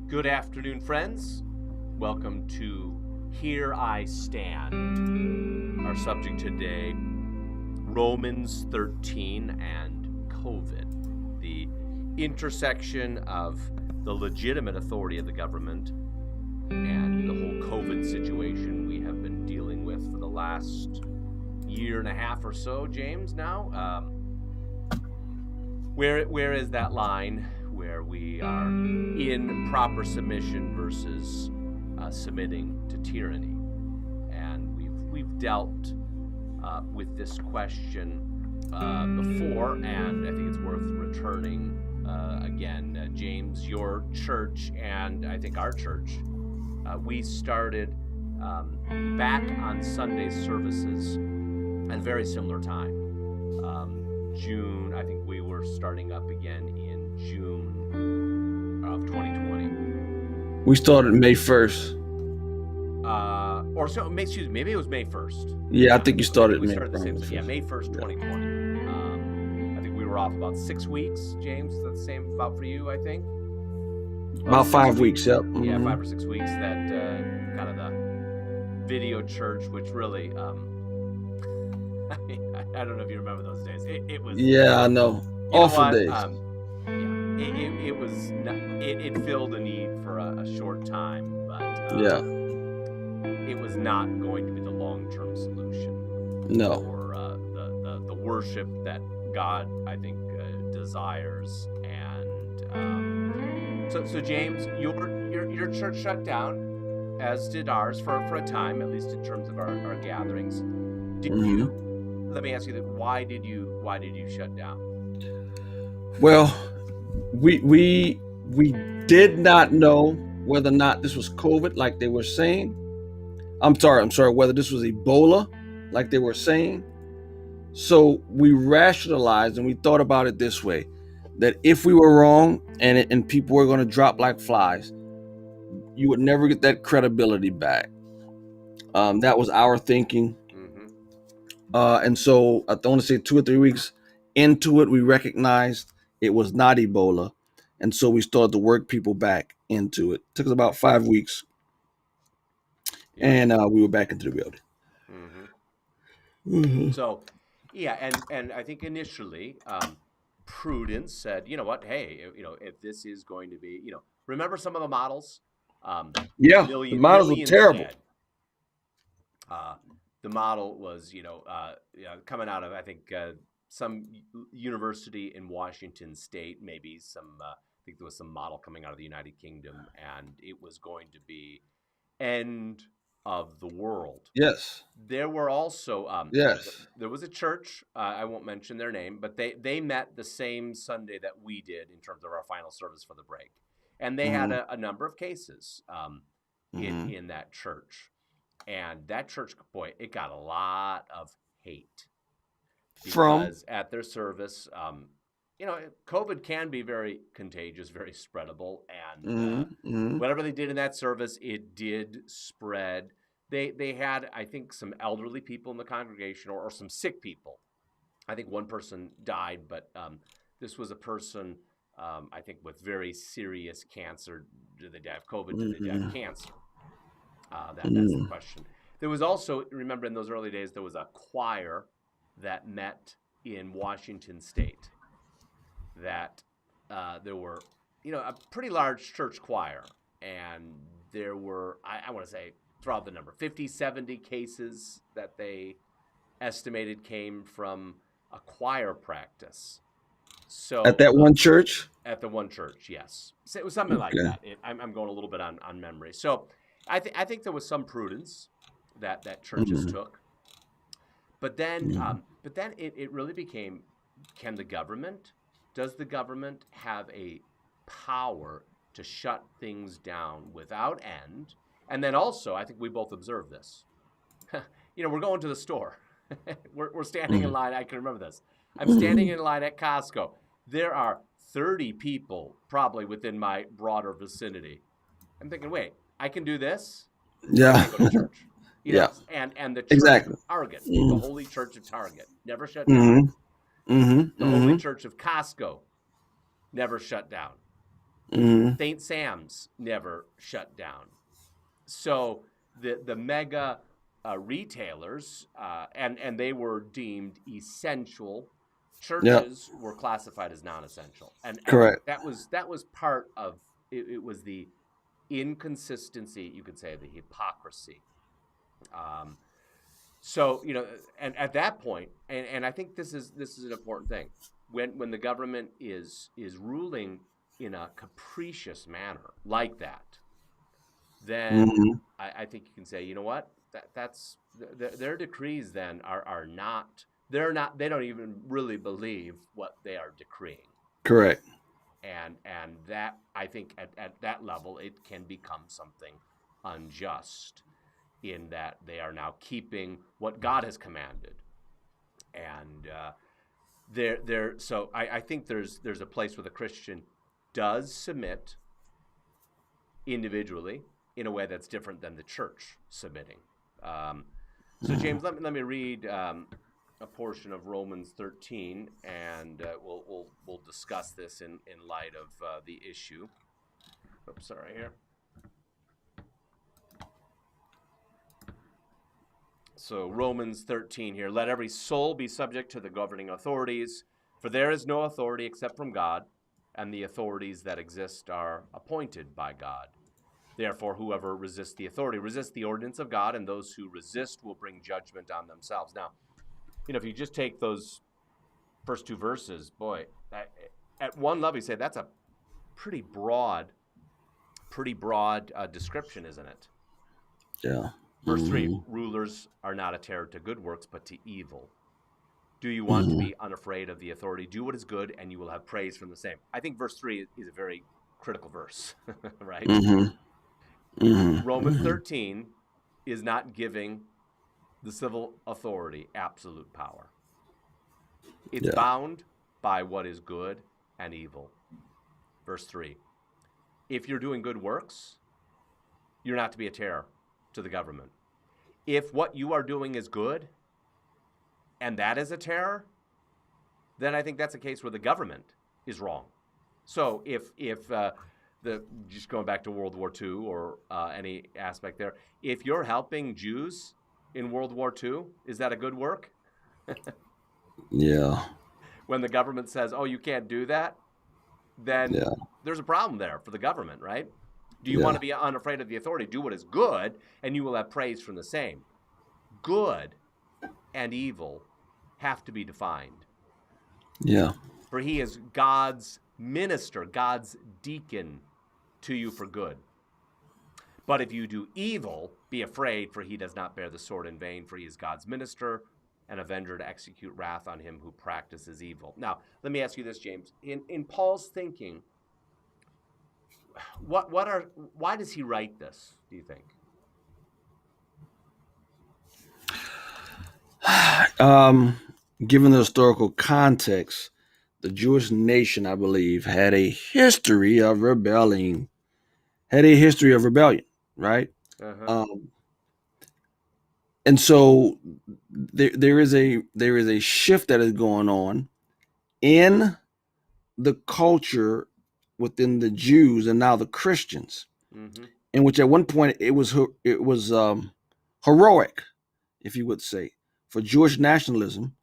Good afternoon, friends. Welcome to Here I Stand. Our subject today, Romans 13 and COVID, the intersection of the legitimate authority of the government and the whole COVID situation we have been dealing with for the last year and a half or so, James, now. Where is that line where we are in proper submission versus submitting to tyranny? And we've dealt with this question before, and I think it's worth returning again. James, your church and I think our church, we started back on Sunday services at a very similar time. June, I think we were starting up again in June of 2020. We started May 1st. Or so, excuse me, maybe it was May 1st. Yeah, I think you started we May started the same. 1st. Yeah, May 1st, 2020. I think we were off about 6 weeks, James. Is that the same about for you, I think? About 5 weeks, yep. Yeah, 5 or 6 weeks. That kind of the video church, which really, I don't know if you remember those days. It was. Yeah, I know. Awful days. It was. It filled a need for a short time, but yeah, it was not going to be the long-term solution. No. For the worship that God, I think, desires. And so James, your church shut down, as did ours for a time, at least in terms of our gatherings. Did you? Let me ask you that. Why did you shut down? Well, we did not know whether or not this was COVID, like they were saying. I'm sorry, whether this was Ebola, like they were saying. So we rationalized and we thought about it this way, that if we were wrong and people were going to drop like flies, you would never get that credibility back. That was our thinking. And so I want to say 2 or 3 weeks into it, we recognized it was not Ebola. And so we started to work people back into it. Took us about 5 weeks. Yeah. And we were back into the building. So, yeah, and I think initially, Prudence said, you know what, hey, if this is going to be, remember some of the models? The models are terrible. The model was, coming out of, I think, some university in Washington State, maybe some, I think there was some model coming out of the United Kingdom, and it was going to be end of the world. Yes. There were also, there was a church, I won't mention their name, but they met the same Sunday that we did in terms of our final service for the break. And they had a number of cases in that church. And that church, boy, it got a lot of hate because at their service, COVID can be very contagious, very spreadable, and whatever they did in that service, it did spread. They had, I think, some elderly people in the congregation or some sick people. I think one person died, but this was a person, I think, with very serious cancer. Did they die of COVID? Did they die of cancer? That's the question. There was also, remember in those early days, there was a choir that met in Washington State. That there were, a pretty large church choir. And there were, I want to say, throw out the number, 50, 70 cases that they estimated came from a choir practice. So at that one church? At the one church, yes. So it was something like that. I'm going a little bit on memory. So I think there was some prudence that churches took. But then it really became, does the government have a power to shut things down without end? And then also, I think we both observed this. We're going to the store. we're standing in line. I can remember this. I'm standing in line at Costco. There are 30 people probably within my broader vicinity. I'm thinking, wait, I can do this? Yeah. I go to church. And the church of Target, the Holy Church of Target, never shut down. The Holy Church of Costco never shut down. St. Sam's never shut down. So the mega retailers, and they were deemed essential. Yep. Churches were classified as non-essential, and Correct. that was part of it. It was the inconsistency, you could say, the hypocrisy. Um, so and at that point, and I think this is an important thing, when the government is ruling in a capricious manner like that, then I think you can say, you know what, that's their decrees then are not, they don't even really believe what they are decreeing. Correct. And that, I think, at that level, it can become something unjust, in that they are now keeping what God has commanded. And so I think there's a place where the Christian does submit individually in a way that's different than the church submitting. So James, let me read a portion of Romans 13, and we'll discuss this in light of the issue. Oops, sorry here. So Romans 13 here. Let every soul be subject to the governing authorities, for there is no authority except from God, and the authorities that exist are appointed by God. Therefore, whoever resists the authority resists the ordinance of God, and those who resist will bring judgment on themselves. Now, if you just take those first two verses, boy, at one level, you say that's a pretty broad description, isn't it? Yeah. Verse 3, rulers are not a terror to good works, but to evil. Do you want to be unafraid of the authority? Do what is good, and you will have praise from the same. I think verse 3 is a very critical verse, right? Romans 13 is not giving the civil authority absolute power. It's bound by what is good and evil. Verse 3, if you're doing good works, you're not to be a terror to the government. If what you are doing is good, and that is a terror, then I think that's a case where the government is wrong. So if just going back to World War II or any aspect there, if you're helping Jews in World War II, is that a good work? Yeah. When the government says, "Oh, you can't do that," then there's a problem there for the government, right? Do you want to be unafraid of the authority? Do what is good, and you will have praise from the same. Good and evil have to be defined. Yeah. For he is God's minister, God's deacon to you for good. But if you do evil, be afraid, for he does not bear the sword in vain, for he is God's minister, an avenger to execute wrath on him who practices evil. Now, let me ask you this, James. In Paul's thinking, why does he write this, do you think? Given the historical context, the Jewish nation, I believe, had a history of rebelling. Right? And so there is a shift that is going on in the culture within the Jews and now the Christians, in which at one point it was heroic, if you would say, for Jewish nationalism.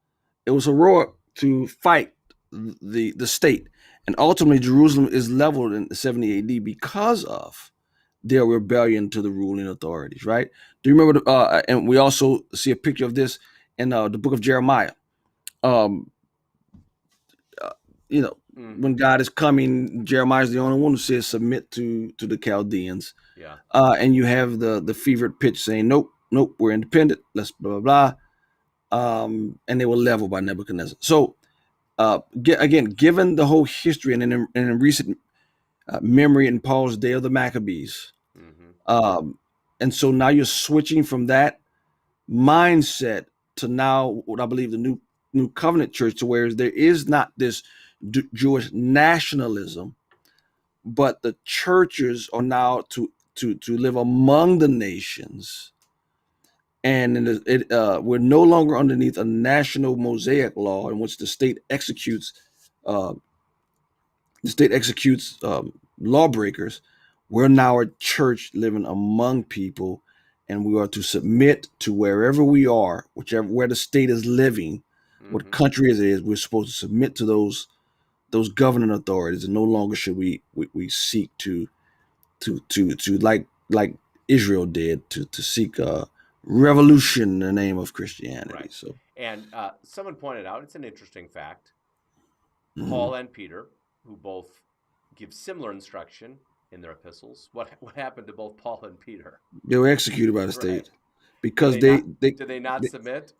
It was heroic to fight the state, and ultimately Jerusalem is leveled in 70 A.D. because of their rebellion to the ruling authorities. Right? Do you remember? And we also see a picture of this in the book of Jeremiah. When God is coming, Jeremiah is the only one who says submit to the Chaldeans. Yeah. And you have the fevered pitch saying, nope, we're independent. Let's blah blah blah. And they were leveled by Nebuchadnezzar. So again, given the whole history and in recent memory in Paul's day of the Maccabees, and so now you're switching from that mindset to now what I believe the new covenant church, to where there is not this Jewish nationalism, but the churches are now to live among the nations, and we're no longer underneath a national Mosaic law in which the state executes lawbreakers. We're now a church living among people, and we are to submit to wherever we are, whichever where the state is living, what country it is. We're supposed to submit to those governing authorities, and no longer should we seek to like Israel did to seek a revolution in the name of Christianity. Right. So, And someone pointed out, it's an interesting fact, mm-hmm. Paul and Peter, who both give similar instruction in their epistles, what happened to both Paul and Peter? They were executed by the state Right. because Did they not they submit?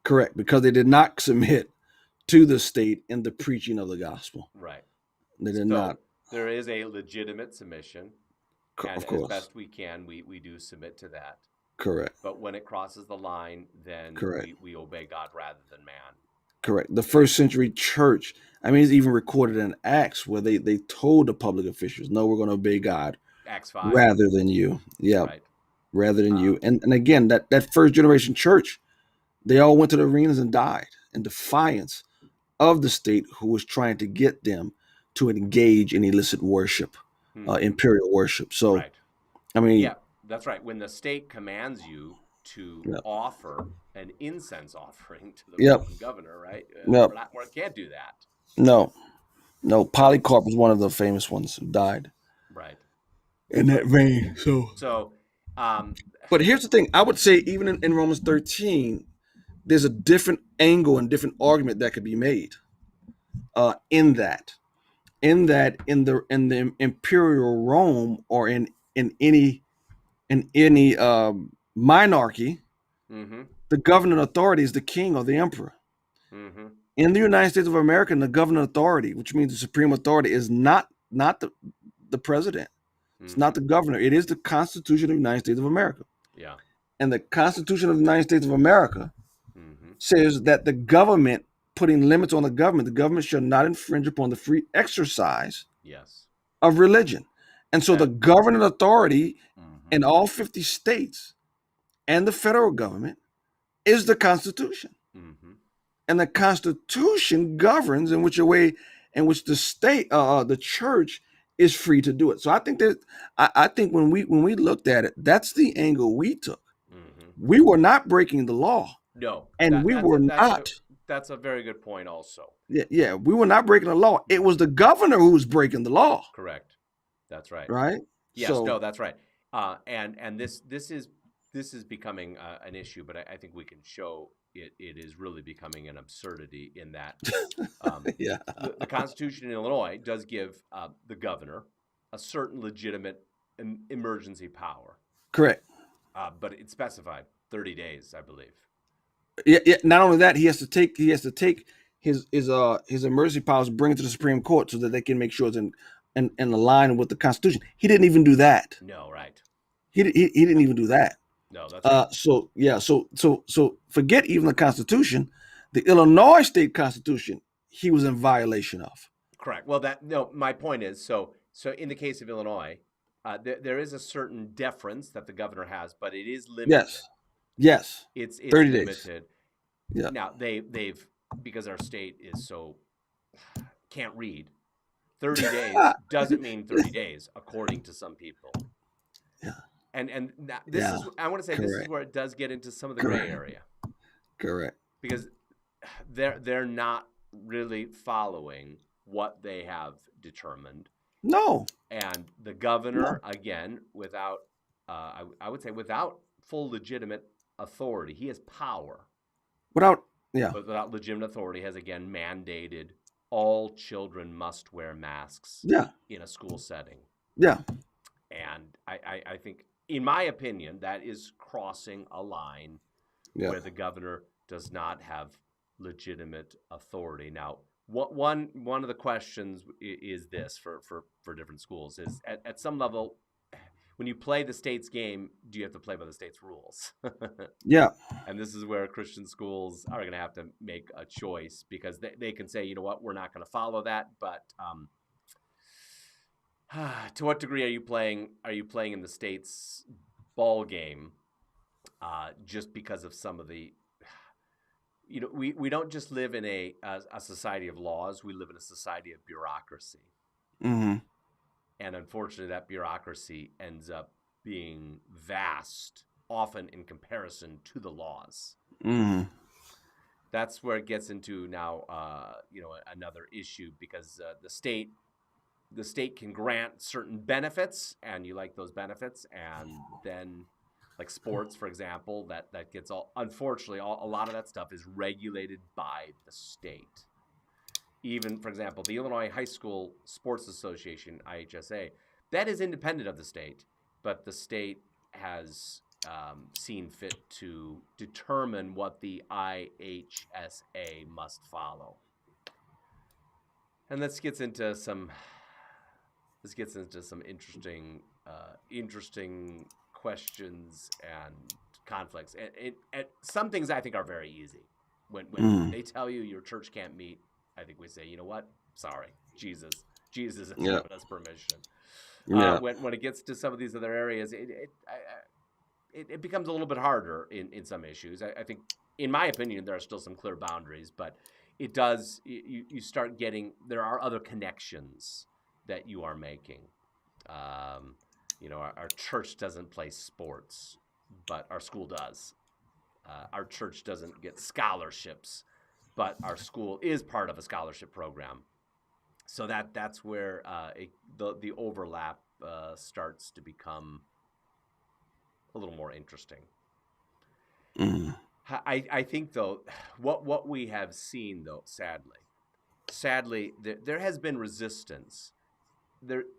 correct, because they did not submit to the state in the preaching of the gospel. Right. They did So not. there is a legitimate submission, and Of as course. best we can, we do submit to that. Correct. But when it crosses the line, then Correct. we obey God rather than man. Correct. The first century church, I mean, it's even recorded in Acts where they told the public officials, no, we're going to obey God Acts 5. rather than you. Yeah. Right. Rather than you. And again, that first generation church, they all went to the arenas and died in defiance of the state who was trying to get them to engage in illicit worship, imperial worship. So, right. I mean, yeah, that's right. When the state commands you to offer an incense offering to the Roman governor, right? We can't do that. No. Polycarp was one of the famous ones who died. Right. In that vein. So, but here's the thing. I would say even in Romans 13, there's a different angle and different argument that could be made. In the imperial Rome or in any monarchy, the governing authority is the king or the emperor. In the United States of America, the governing authority, which means the supreme authority, is not the president. It's not the governor. It is the Constitution of the United States of America. Yeah. And the Constitution of the United States of America says that the government, putting limits on the government shall not infringe upon the free exercise of religion. And so the governing authority in all 50 states and the federal government is the Constitution. And the Constitution governs in which the state, the church, is free to do it. So I think that I think when we looked at it, that's the angle we took. We were not breaking the law. No, and we were not. That's a very good point. Also, yeah, we were not breaking the law. It was the governor who was breaking the law. Correct. That's right. Right. Yes. So, no, that's right. And this is becoming an issue, but I think we can show it is really becoming an absurdity in that the Constitution in Illinois does give the governor a certain legitimate emergency power. Correct. But it's specified 30 days, I believe. Yeah. Not only that, he has to take his emergency powers, bring it to the Supreme Court so that they can make sure it's in line with the Constitution. He didn't even do that. No, right. He didn't even do that. No, that's right. So forget even the Constitution, the Illinois state Constitution, he was in violation of. Correct. Well, my point is, so in the case of Illinois, there is a certain deference that the governor has, but it is limited. Yes. It's 30 limited. days. Yeah. Now they've because our state is so can't read. 30 days doesn't mean 30 days, according to some people. Yeah. And this is, I want to say, this is where it does get into some of the gray area. Correct. Because they're not really following what they have determined. No. And the governor, again, without, I would say, without full legitimate authority, he has power. But without legitimate authority, has again mandated all children must wear masks in a school setting. Yeah. And I think, in my opinion, that is crossing a line where the governor does not have legitimate authority. Now, one of the questions is this for different schools is at some level, when you play the state's game, do you have to play by the state's rules? Yeah. And this is where Christian schools are going to have to make a choice, because they can say, you know what, we're not going to follow that. But to what degree are you playing in the state's ball game just because of some of the, we don't just live in a society of laws. We live in a society of bureaucracy. Mm-hmm. And unfortunately, that bureaucracy ends up being vast, often in comparison to the laws. That's where it gets into now, another issue, because the state can grant certain benefits, and you like those benefits, and then, like sports, for example, that gets unfortunately, a lot of that stuff is regulated by the state. Even, for example, the Illinois High School Sports Association, IHSA, that is independent of the state, but the state has seen fit to determine what the IHSA must follow. And this gets into some interesting questions and conflicts. And some things I think are very easy. When they tell you your church can't meet, I think we say, you know what? Sorry, Jesus has given us permission. When it gets to some of these other areas, it becomes a little bit harder in some issues. I think, in my opinion, there are still some clear boundaries, but it does. You start getting, there are other connections that you are making. Our church doesn't play sports, but our school does. Our church doesn't get scholarships, but our school is part of a scholarship program. So that's where the overlap starts to become a little more interesting. I think, though, what we have seen, though, sadly, there has been resistance.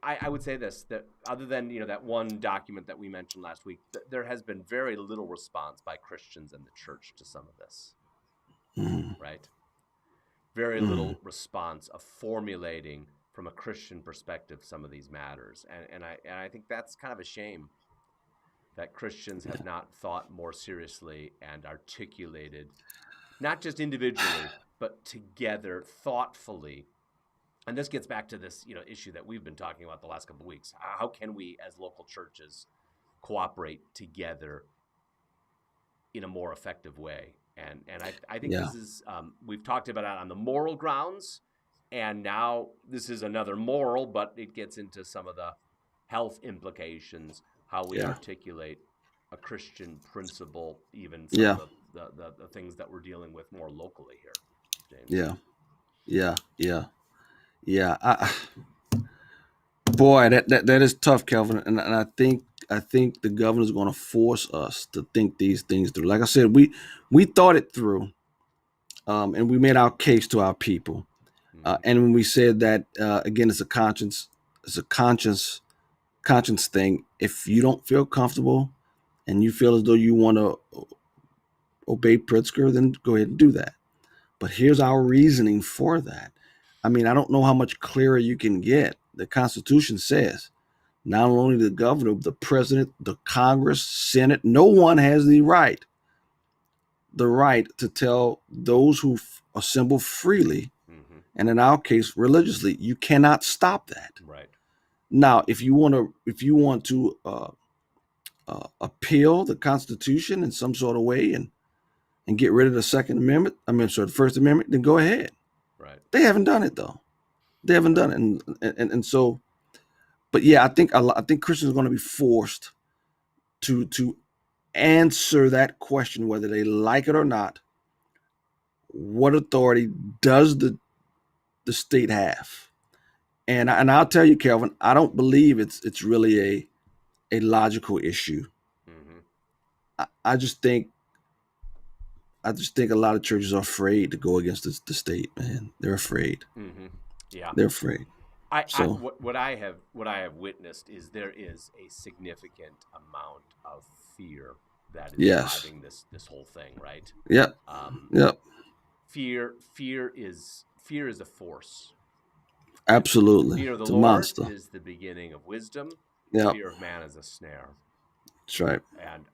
I would say this, that other than that one document that we mentioned last week, there has been very little response by Christians and the church to some of this. Right? Very little response of formulating from a Christian perspective some of these matters, and I think that's kind of a shame that Christians have not thought more seriously and articulated, not just individually, but together, thoughtfully. And this gets back to this, issue that we've been talking about the last couple of weeks. How can we, as local churches, cooperate together in a more effective way? And I think this is, we've talked about it on the moral grounds, and now this is another moral, but it gets into some of the health implications, how we articulate a Christian principle, even some of the things that we're dealing with more locally here, James. Boy, that is tough, Kelvin, and I think the governor's going to force us to think these things through. Like I said, we thought it through, and we made our case to our people, and when we said that, again, it's a conscience thing. If you don't feel comfortable and you feel as though you want to obey Pritzker, then go ahead and do that. But here's our reasoning for that. I mean, I don't know how much clearer you can get. The Constitution says not only the governor, the president, the Congress, Senate, no one has the right to tell those who assemble freely, and in our case, religiously, you cannot stop that. Right. Now, if you want to appeal the Constitution in some sort of way and get rid of the the First Amendment, then go ahead. Right. They haven't done it, though. They haven't done it, and so, but yeah, I think Christians are going to be forced to answer that question, whether they like it or not. What authority does the state have? And I'll tell you, Kelvin, I don't believe it's really a logical issue. I just think a lot of churches are afraid to go against the state, man. They're afraid. Yeah, they're afraid. What I have witnessed is there is a significant amount of fear that is driving this whole thing, right? Yep. Fear is a force. Absolutely. Fear of the it's Lord a monster. is the beginning of wisdom. Yep. Fear of man is a snare. That's right. And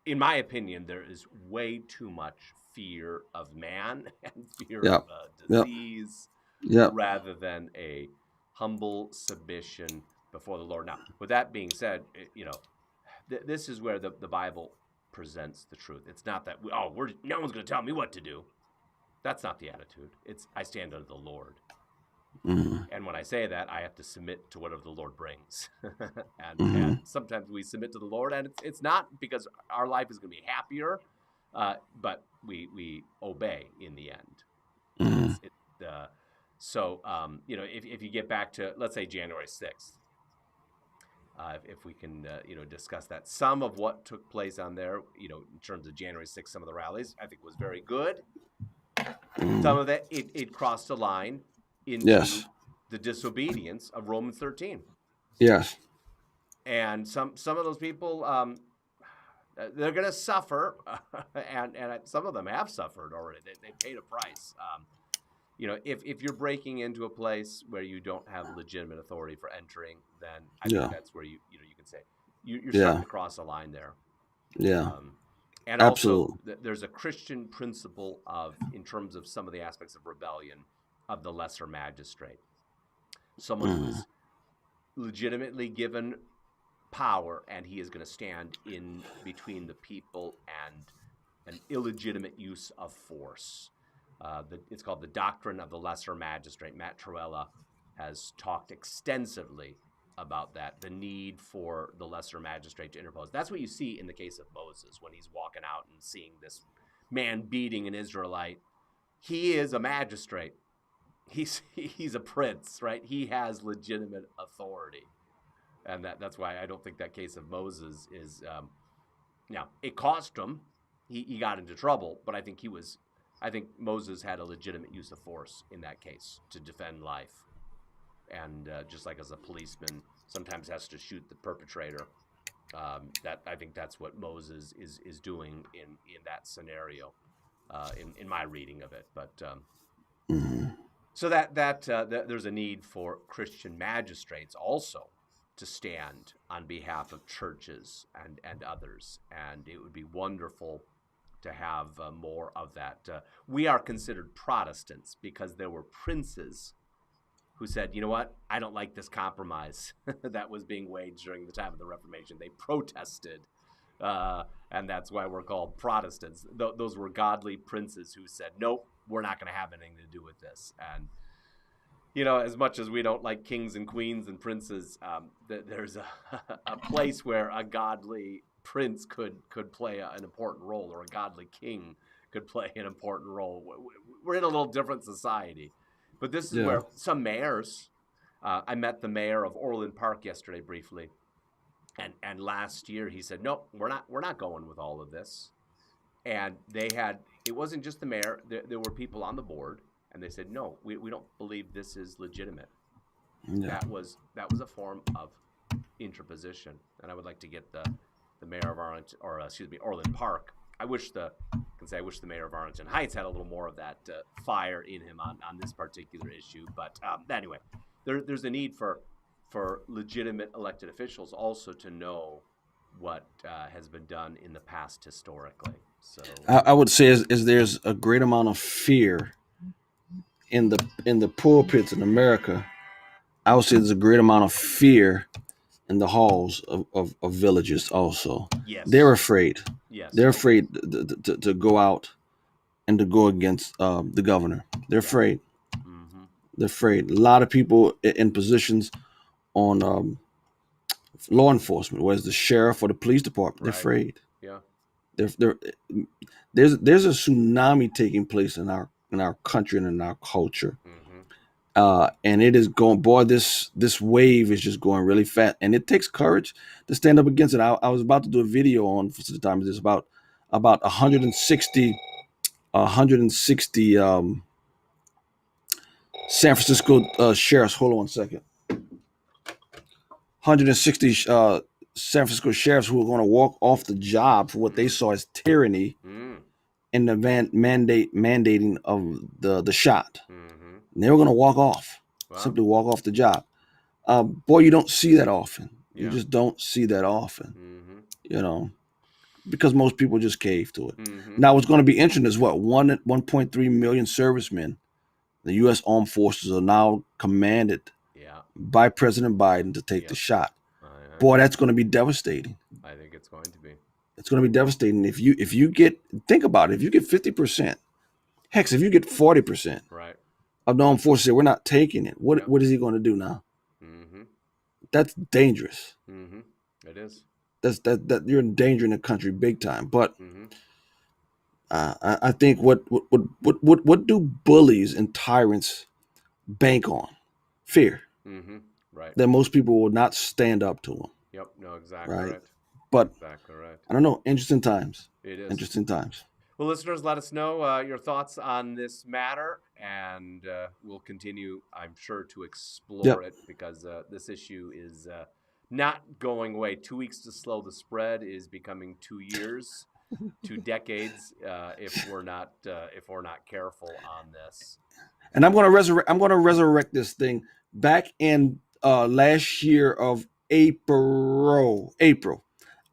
in my opinion, there is way too much fear of man and fear of disease, rather than a humble submission before the Lord. Now, with that being said, this is where the Bible presents the truth. It's not that no one's going to tell me what to do. That's not the attitude. It's I stand under the Lord. And when I say that, I have to submit to whatever the Lord brings. And Mm-hmm. sometimes we submit to the Lord, and it's not because our life is going to be happier, but we obey in the end. Mm-hmm. It's it so you know, if you get back to, let's say, January 6th, if we can discuss that, some of what took place on there, in terms of January 6th, some of the rallies, I think was very good. Some of that, it crossed a line into Yes. the disobedience of Romans 13. Yes. And some of those people, they're going to suffer, and some of them have suffered already. They paid a price. If you're breaking into a place where you don't have legitimate authority for entering, then I think Yeah. that's where you can say you're starting Yeah. to cross a line there. Yeah. Um, and also, Absolutely. there's a Christian principle of, in terms of some of the aspects of rebellion, of the lesser magistrate, someone who Mm-hmm. is legitimately given power, and he is going to stand in between the people and an illegitimate use of force. It's called the doctrine of the lesser magistrate. Matt Trewhella has talked extensively about that, the need for the lesser magistrate to interpose. That's what you see in the case of Moses when he's walking out and seeing this man beating an Israelite. He is a magistrate. He's a prince, right? He has legitimate authority, and that's why I don't think that case of Moses is. Now it cost him; he got into trouble, but I think Moses had a legitimate use of force in that case to defend life, and just like as a policeman sometimes has to shoot the perpetrator. That I think that's what Moses is doing in that scenario, in my reading of it. But Mm-hmm. so that there's a need for Christian magistrates also to stand on behalf of churches and others, and it would be wonderful to have more of that. We are considered Protestants because there were princes who said, you know what, I don't like this compromise that was being waged during the time of the Reformation. They protested, and that's why we're called Protestants. Those were godly princes who said, nope, we're not going to have anything to do with this. And as much as we don't like kings and queens and princes, there's a place where a godly prince could play an important role, or a godly king could play an important role. We're in a little different society, but this is Yeah. where some mayors. I met the mayor of Orland Park yesterday briefly, and last year he said, "No, we're not going with all of this." And it wasn't just the mayor. There were people on the board, and they said, "No, we don't believe this is legitimate." Yeah. That was a form of interposition, and I would like to get the mayor of Arlington, or excuse me, Orland Park. I wish the mayor of Arlington Heights had a little more of that fire in him on this particular issue. But anyway, there's a need for legitimate elected officials also to know what has been done in the past historically. So I would say is there's a great amount of fear in the pulpits in America. I would say there's a great amount of fear in the halls of villages also. They're yes, afraid. yes, They're okay, afraid to go out and to go against the governor. They're yeah, afraid. mm-hmm. They're afraid. A lot of people in positions on law enforcement, whether it's the sheriff or the police department, they're Right, afraid. yeah, They're, there's a tsunami taking place in our country and in our culture, mm-hmm. and it is going. Boy, this wave is just going really fast, and it takes courage to stand up against it. I was about to do a video on for the time of this about 160 San Francisco sheriffs. Hold on one second. 160 San Francisco sheriffs who are going to walk off the job for what they Mm. saw as tyranny Mm. in the mandating of the shot. Mm-hmm. And they were going to walk off, Well, simply walk off the job. Boy, you don't see that often. You yeah, just don't see that often, mm-hmm. you know, because most people just cave to it. Mm-hmm. Now, what's going to be interesting is 1.3 million servicemen. The U.S. Armed Forces are now commanded Yeah, by President Biden to take the yep, shot. I Boy, know. that's going to be devastating. I think it's going to be. It's going to be devastating if you get think about it. If you get 50%, heck, if you get 40%, Right. of the armed forces say we're not taking it. Yep. What is he going to do now? Mm-hmm. That's dangerous. Mm-hmm. It is. That you're endangering the country big time. But Mm-hmm. I think what do bullies and tyrants bank on? Fear. Mm-hmm. Right. That most people will not stand up to them. Yep. No, exactly Right. right. But Exactly right. I don't know. Interesting times. It is. Interesting times. Well, listeners, let us know your thoughts on this matter, and we'll continue, I'm sure, to explore it because this issue is not going away. 2 weeks to slow the spread is becoming 2 years, 2 decades if we're not careful on this. And I'm going to resurrect this thing back in last year of April.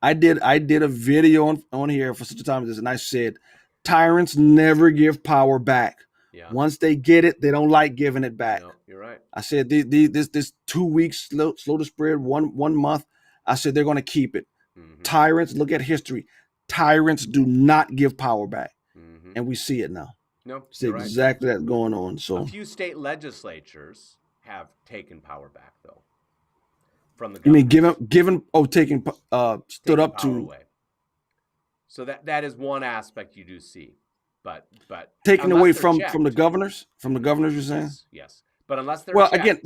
I did a video on here for such a time as this, and I said tyrants never give power back. Yeah. Once they get it, they don't like giving it back. No, you're right. I said this 2 weeks slow to spread, one month. I said they're going to keep it. Mm-hmm. Tyrants, look at history. Tyrants do not give power back, and we see it now. No, see exactly right. That going on. So a few state legislatures have taken power back, though, from the governors. You mean taking stood up to away. So that is one aspect you do see, but taken away from the governors, you're saying? Yes. But unless they're checked. Again,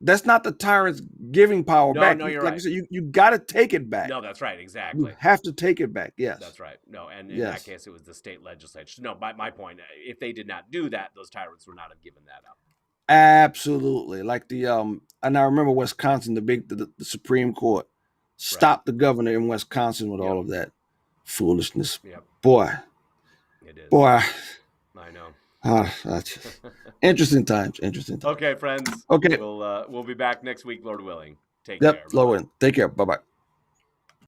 that's not the tyrants giving power back. No, you're like right. You said, you got to take it back. No, that's right. Exactly. You have to take it back. Yes. That's right. No, and in that case, it was the state legislature. No, my point, if they did not do that, those tyrants would not have given that up. Absolutely. Like and I remember Wisconsin, the Supreme Court stopped the governor in Wisconsin with all of that foolishness. Yep. Boy. It is. Boy. I know. Interesting times. Okay, friends. Okay. We'll be back next week, Lord willing. Take care. Lord willing. Take care. Bye-bye.